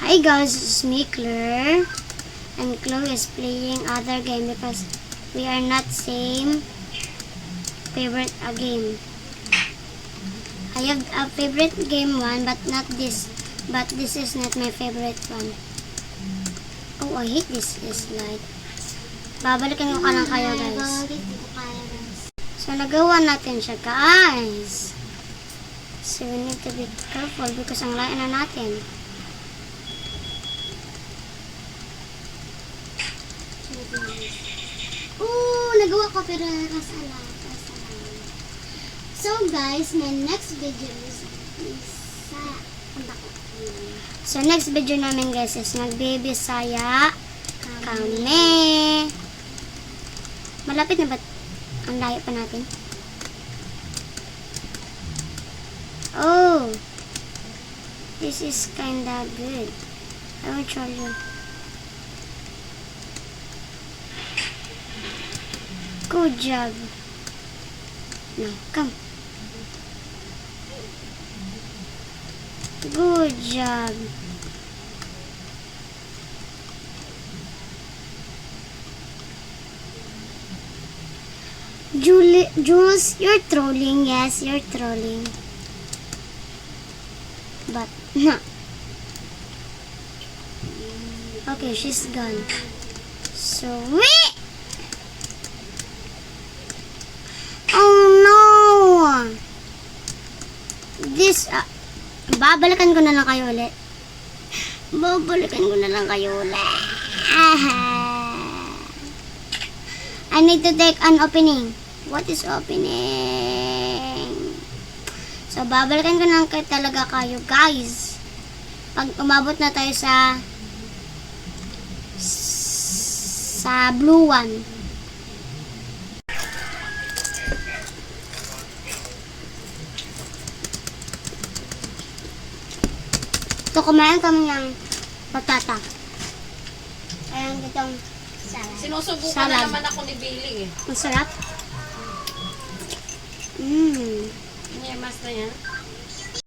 Hi guys, it's me Claire. And Chloe is playing other game because we are not same favorite game. I have a favorite game one but not this. But this is not my favorite one. Oh, I hate this slide. Babalikan ko ka lang kayo guys. So nagawa natin siya guys. So we need to be careful because ang layan na natin. Nagawa ko pero kasala. So guys, my next video is So next video namin guys is magbibisaya kami. Malapit na ba? Ang layo pa natin. Oh, this is kinda good. I will show you. Good job. No, come. Good job. Jules, you're trolling. Yes, you're trolling. But, no. Okay, she's gone. So, wait! Oh no! This, babalikan ko na lang kayo ulit. Babalikan ko na lang kayo ulit. I need to take an opening. What is opening? So, babalikan ko na lang talaga kayo, guys. Pag umabot na tayo sa blue one. So, kumain kami ng patata. Ayan, itong salad. Sinusubukan na naman ako ni Billy eh. Masarap. Yemas na yan.